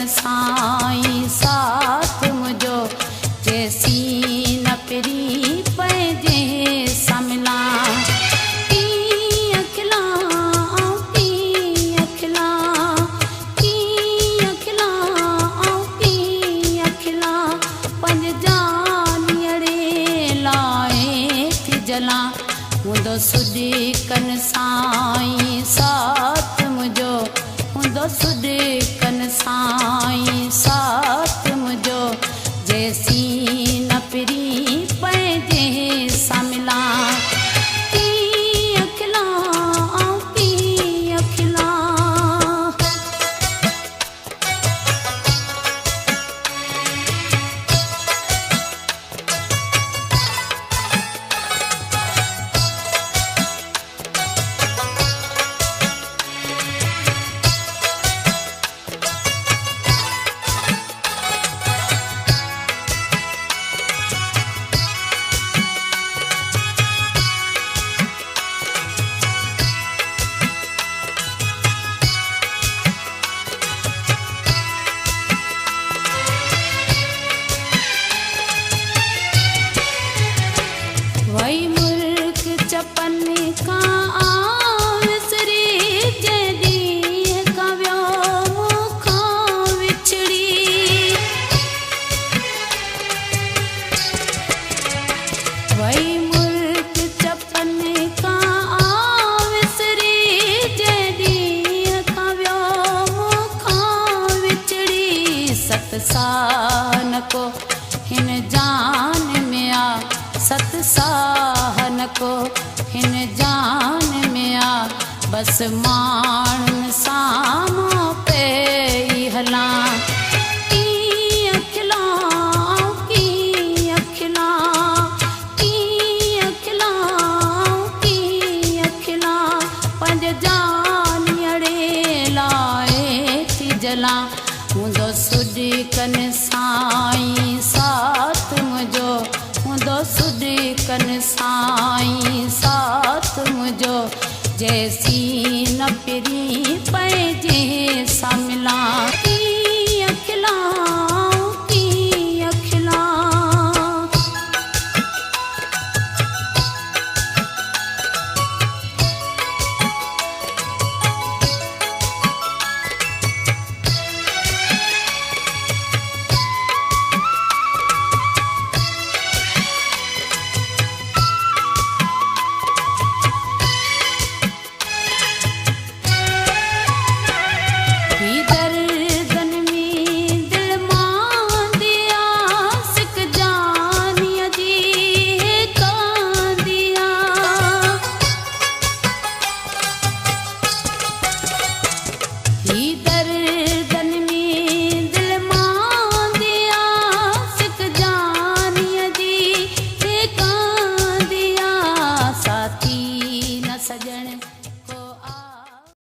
कन साईं साथ मुझो जैसी न पिरी पंहिंजे सां हूंदो सुॾी कन साईं साथ मुझो हूंदो सुॾी कन साईं साथ मुझो जैसी न पिरी पंहिंजे सां वही मुल्क चपन का विसरी जॾहिं कवियो मूंखां विछड़ी वही मुल्क चपन का विसरी जॾहिं कवियो मूंखां विछड़ी सत साहन को हिन जान में आ सत साहन को हिन जान में आ बस माण्हुनि साम्हूं पे हलां कीअं खिलां कीअं खिलां कीअं खिलां कीअं खिलां पंहिंजे जानियड़े लाइ थी जलां हूंदो सुॾी कन साईं साथ मुझो हूंदो सुॾी कन साईं साथ मुझो जैसी न पिरी पंहिंजे सां मिलां